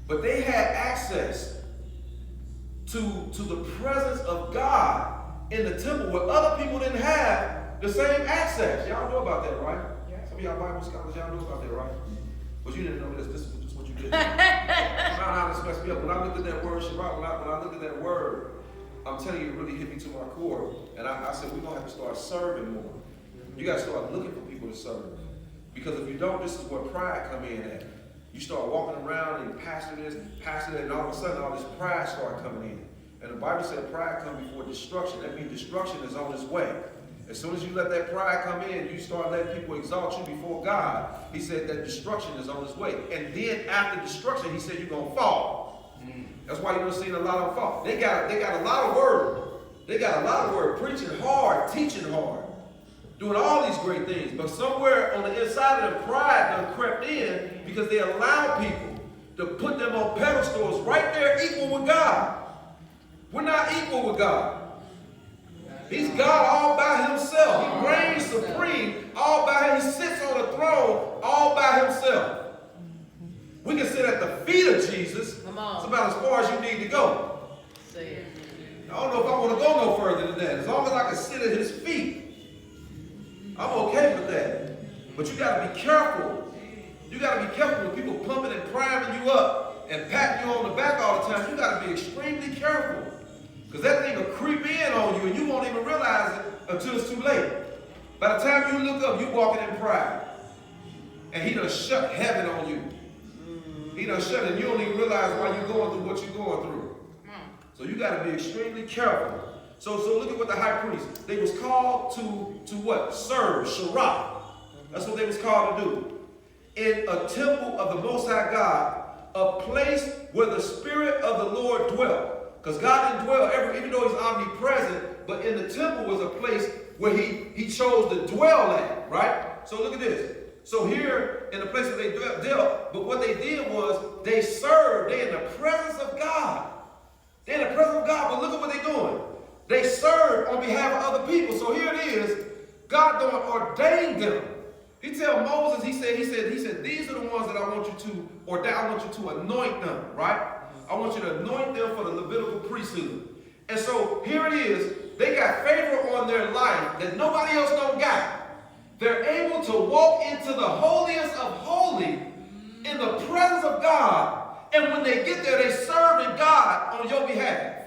But they had access to the presence of God in the temple where other people didn't have the same access. Y'all know about that, right? Yeah. Some of y'all Bible scholars, y'all know about that, right? But you didn't know this. This is what you did. I found out this messed me up. When I looked at that word, Shabbat, when I looked at that word, I'm telling you, it really hit me to my core. And I said, we're going to have to start serving more. You got to start looking for people to serve. Because if you don't, this is where pride come in at. You start walking around and pastor this, pastor that, and all of a sudden all this pride start coming in. And the Bible said pride comes before destruction. That means destruction is on its way. As soon as you let that pride come in, you start letting people exalt you before God. He said that destruction is on its way. And then after destruction, he said you're going to fall. That's why you don't see a lot of them fall. They got a lot of word. They got a lot of word, preaching hard, teaching hard, doing all these great things. But somewhere on the inside of them, pride done crept in because they allow people to put them on pedestals right there equal with God. We're not equal with God. He's God all by himself. He reigns supreme all by himself. He sits on the throne all by himself. We can sit at the feet of Jesus. It's about as far as you need to go. I don't know if I want to go no further than that. As long as I can sit at his feet, I'm okay with that. But you got to be careful. You got to be careful with people pumping and priming you up and patting you on the back all the time. You got to be extremely careful. Because that thing will creep in on you and you won't even realize it until it's too late. By the time you look up, you're walking in pride. And he done shut heaven on you. He done shut it and you don't even realize why you're going through what you're going through. So you got to be extremely careful. So look at what the high priest, they was called to what? Serve, Sharah. That's what they was called to do. In a temple of the Most High God, a place where the Spirit of the Lord dwelt. Because God didn't dwell even though he's omnipresent, but in the temple was a place where he chose to dwell at, right? So look at this. So here in the place that they dealt, but what they did was they served. They're in the presence of God. They're in the presence of God, but look at what they're doing. They serve on behalf of other people. So here it is. God done ordained them. He tell Moses, he said, these are the ones that I want you to ordain. I want you to anoint them, right? I want you to anoint them for the Levitical priesthood. And so here it is. They got favor on their life that nobody else don't got. They're able to walk into the holiest of holy in the presence of God. And when they get there, they serving God on your behalf.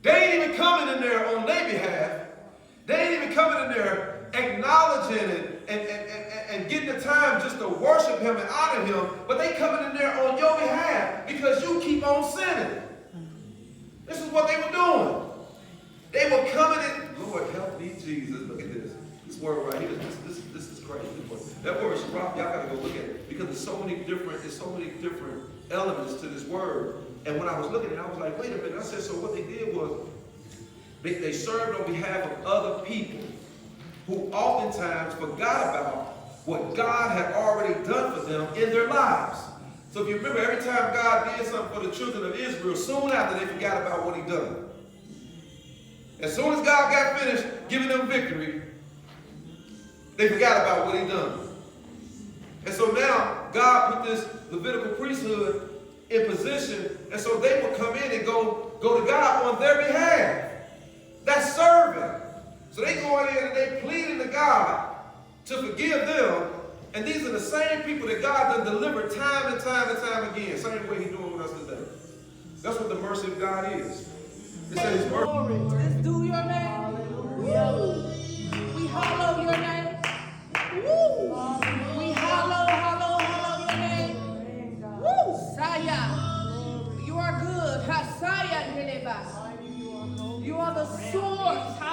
They ain't even coming in there on their behalf. They ain't even coming in there acknowledging and getting the time just to worship him and honor him. But they coming in there on your behalf because you keep on sinning. This is what they were doing. They were coming in. Lord, help me, Jesus. Look at this. This word right here. This is crazy. That word Shabbat, y'all gotta go look at it. Because there's so many different elements to this word. And when I was looking at it, I was like, wait a minute. I said, so what they did was they served on behalf of other people who oftentimes forgot about what God had already done for them in their lives. So if you remember, every time God did something for the children of Israel, soon after they forgot about what he done. As soon as God got finished giving them victory, they forgot about what he done. And so now God put this Levitical priesthood in position, and so they would come in and go to God on their behalf. That's serving. So they go in there and they pleading to God to forgive them. And these are the same people that God done delivered time and time and time again. Same way he's doing with us today. That's what the mercy of God is. It says his mercy. Let's do your name. Woo. We hallow your name. Woo. We hallow your name. Woo. Saya. You are good. Hasaya Neleba. You are the source.